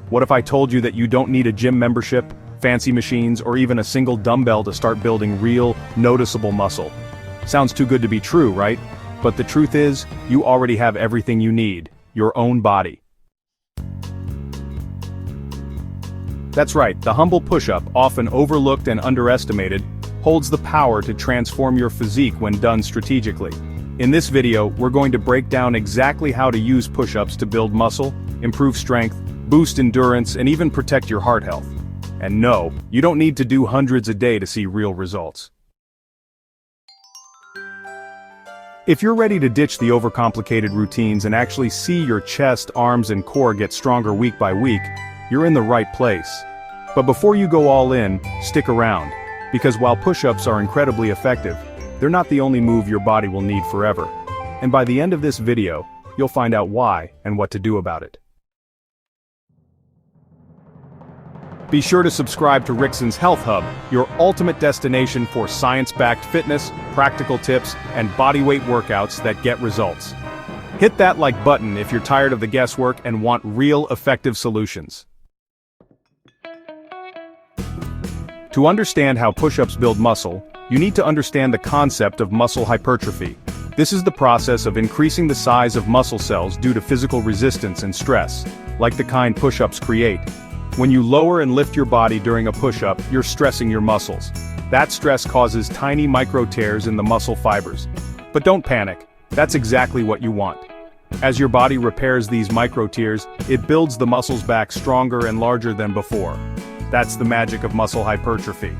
What if I told you that you don't need a gym membership, fancy machines, or even a single dumbbell to start building real, noticeable muscle? Sounds too good to be true, right? But the truth is, you already have everything you need, your own body. That's right, the humble push-up, often overlooked and underestimated, holds the power to transform your physique when done strategically. In this video, we're going to break down exactly how to use push-ups to build muscle, improve strength, boost endurance, and even protect your heart health. And no, you don't need to do hundreds a day to see real results. If you're ready to ditch the overcomplicated routines and actually see your chest, arms, and core get stronger week by week, you're in the right place. But before you go all in, stick around. Because while push-ups are incredibly effective, they're not the only move your body will need forever. And by the end of this video, you'll find out why and what to do about it. Be sure to subscribe to Rickson's Health Hub, your ultimate destination for science-backed fitness, practical tips, and bodyweight workouts that get results. Hit that like button if you're tired of the guesswork and want real effective solutions. To understand how push-ups build muscle, you need to understand the concept of muscle hypertrophy. This is the process of increasing the size of muscle cells due to physical resistance and stress, like the kind push-ups create. When you lower and lift your body during a push-up, you're stressing your muscles. That stress causes tiny micro-tears in the muscle fibers. But don't panic, that's exactly what you want. As your body repairs these micro-tears, it builds the muscles back stronger and larger than before. That's the magic of muscle hypertrophy.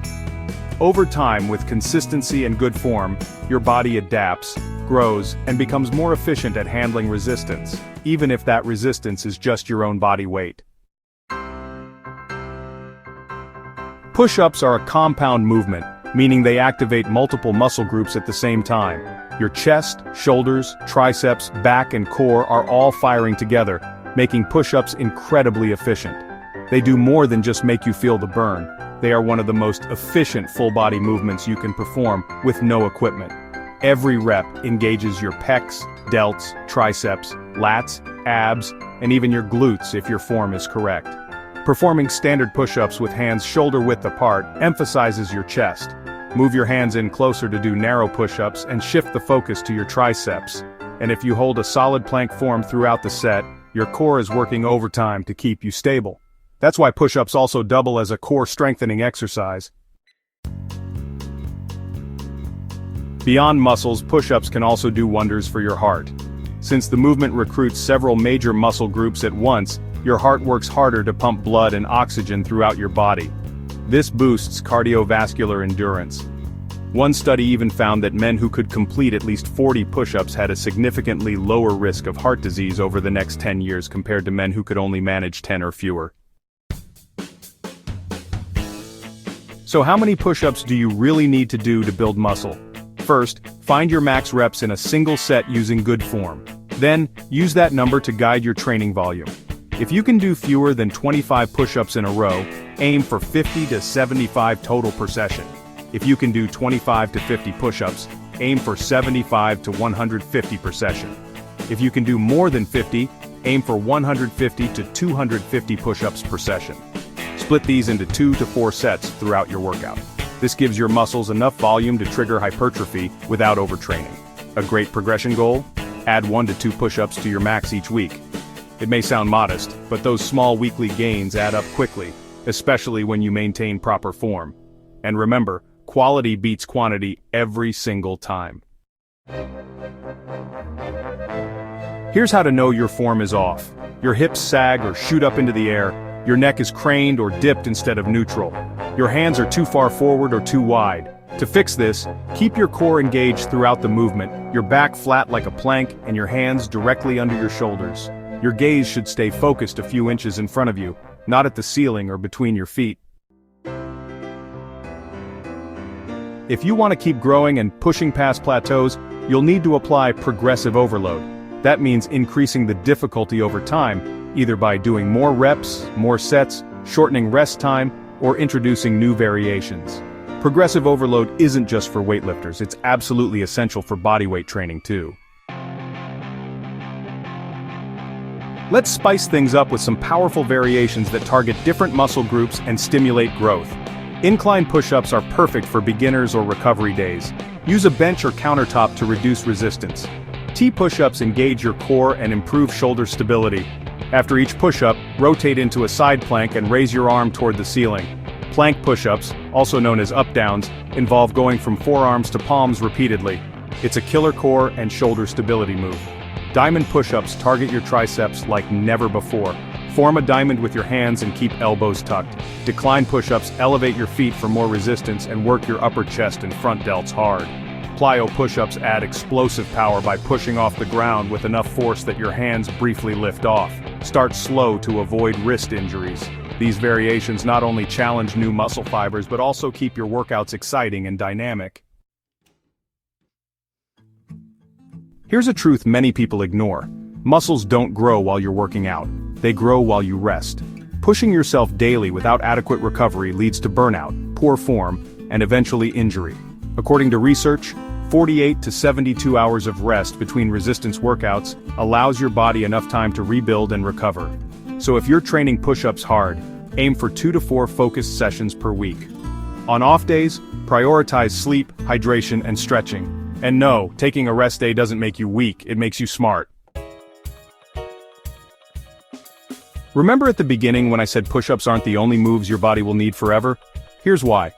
Over time, with consistency and good form, your body adapts, grows, and becomes more efficient at handling resistance, even if that resistance is just your own body weight. Push-ups are a compound movement, meaning they activate multiple muscle groups at the same time. Your chest, shoulders, triceps, back, and core are all firing together, making push-ups incredibly efficient. They do more than just make you feel the burn. They are one of the most efficient full-body movements you can perform with no equipment. Every rep engages your pecs, delts, triceps, lats, abs, and even your glutes if your form is correct. Performing standard push-ups with hands shoulder-width apart emphasizes your chest. Move your hands in closer to do narrow push-ups and shift the focus to your triceps. And if you hold a solid plank form throughout the set, your core is working overtime to keep you stable. That's why push-ups also double as a core strengthening exercise. Beyond muscles, push-ups can also do wonders for your heart. Since the movement recruits several major muscle groups at once, your heart works harder to pump blood and oxygen throughout your body. This boosts cardiovascular endurance. One study even found that men who could complete at least 40 push-ups had a significantly lower risk of heart disease over the next 10 years compared to men who could only manage 10 or fewer. So how many push-ups do you really need to do to build muscle? First, find your max reps in a single set using good form. Then, use that number to guide your training volume. If you can do fewer than 25 push-ups in a row, aim for 50 to 75 total per session. If you can do 25 to 50 push-ups, aim for 75 to 150 per session. If you can do more than 50, aim for 150 to 250 push-ups per session. Split these into 2 to 4 sets throughout your workout. This gives your muscles enough volume to trigger hypertrophy without overtraining. A great progression goal? Add 1 to 2 push-ups to your max each week. It may sound modest, but those small weekly gains add up quickly, especially when you maintain proper form. And remember, quality beats quantity every single time. Here's how to know your form is off. Your hips sag or shoot up into the air. Your neck is craned or dipped instead of neutral. Your hands are too far forward or too wide. To fix this, keep your core engaged throughout the movement, your back flat like a plank, and your hands directly under your shoulders. Your gaze should stay focused a few inches in front of you, not at the ceiling or between your feet. If you want to keep growing and pushing past plateaus, you'll need to apply progressive overload. That means increasing the difficulty over time, either by doing more reps, more sets, shortening rest time, or introducing new variations. Progressive overload isn't just for weightlifters, it's absolutely essential for bodyweight training too. Let's spice things up with some powerful variations that target different muscle groups and stimulate growth. Incline push-ups are perfect for beginners or recovery days. Use a bench or countertop to reduce resistance. T push-ups engage your core and improve shoulder stability. After each push-up, rotate into a side plank and raise your arm toward the ceiling. Plank push-ups, also known as up-downs, involve going from forearms to palms repeatedly. It's a killer core and shoulder stability move. Diamond push-ups target your triceps like never before. Form a diamond with your hands and keep elbows tucked. Decline push-ups elevate your feet for more resistance and work your upper chest and front delts hard. Plyo push-ups add explosive power by pushing off the ground with enough force that your hands briefly lift off. Start slow to avoid wrist injuries. These variations not only challenge new muscle fibers but also keep your workouts exciting and dynamic. Here's a truth many people ignore. Muscles don't grow while you're working out. They grow while you rest. Pushing yourself daily without adequate recovery leads to burnout, poor form, and eventually injury. According to research, 48 to 72 hours of rest between resistance workouts allows your body enough time to rebuild and recover. So if you're training push-ups hard, aim for 2 to 4 focused sessions per week. On off days, prioritize sleep, hydration, and stretching. And no, taking a rest day doesn't make you weak, it makes you smart. Remember at the beginning when I said push-ups aren't the only moves your body will need forever? Here's why.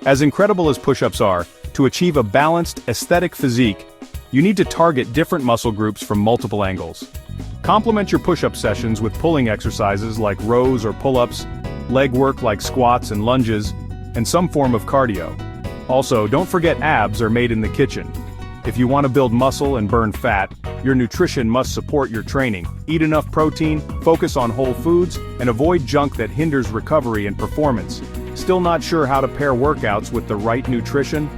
As incredible as push-ups are, to achieve a balanced, aesthetic physique, you need to target different muscle groups from multiple angles. Complement your push-up sessions with pulling exercises like rows or pull-ups, leg work like squats and lunges, and some form of cardio. Also, don't forget abs are made in the kitchen. If you want to build muscle and burn fat, your nutrition must support your training. Eat enough protein, focus on whole foods, and avoid junk that hinders recovery and performance. Still not sure how to pair workouts with the right nutrition?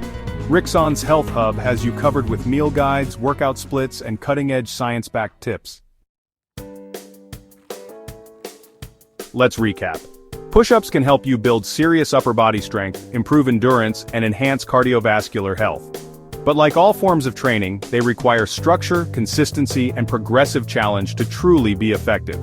Rixon's Health Hub has you covered with meal guides, workout splits, and cutting-edge science-backed tips. Let's recap. Push-ups can help you build serious upper body strength, improve endurance, and enhance cardiovascular health. But like all forms of training, they require structure, consistency, and progressive challenge to truly be effective.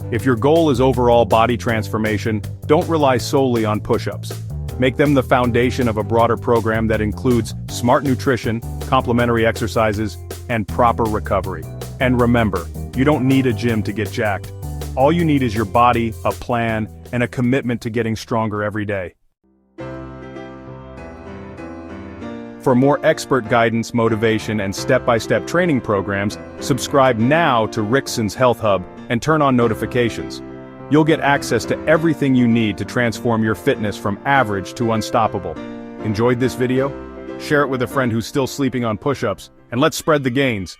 If your goal is overall body transformation, don't rely solely on push-ups. Make them the foundation of a broader program that includes smart nutrition, complementary exercises, and proper recovery. And remember, you don't need a gym to get jacked. All you need is your body, a plan, and a commitment to getting stronger every day. For more expert guidance, motivation, and step-by-step training programs, subscribe now to Rixon's Health Hub and turn on notifications. You'll get access to everything you need to transform your fitness from average to unstoppable. Enjoyed this video? Share it with a friend who's still sleeping on push-ups, and let's spread the gains.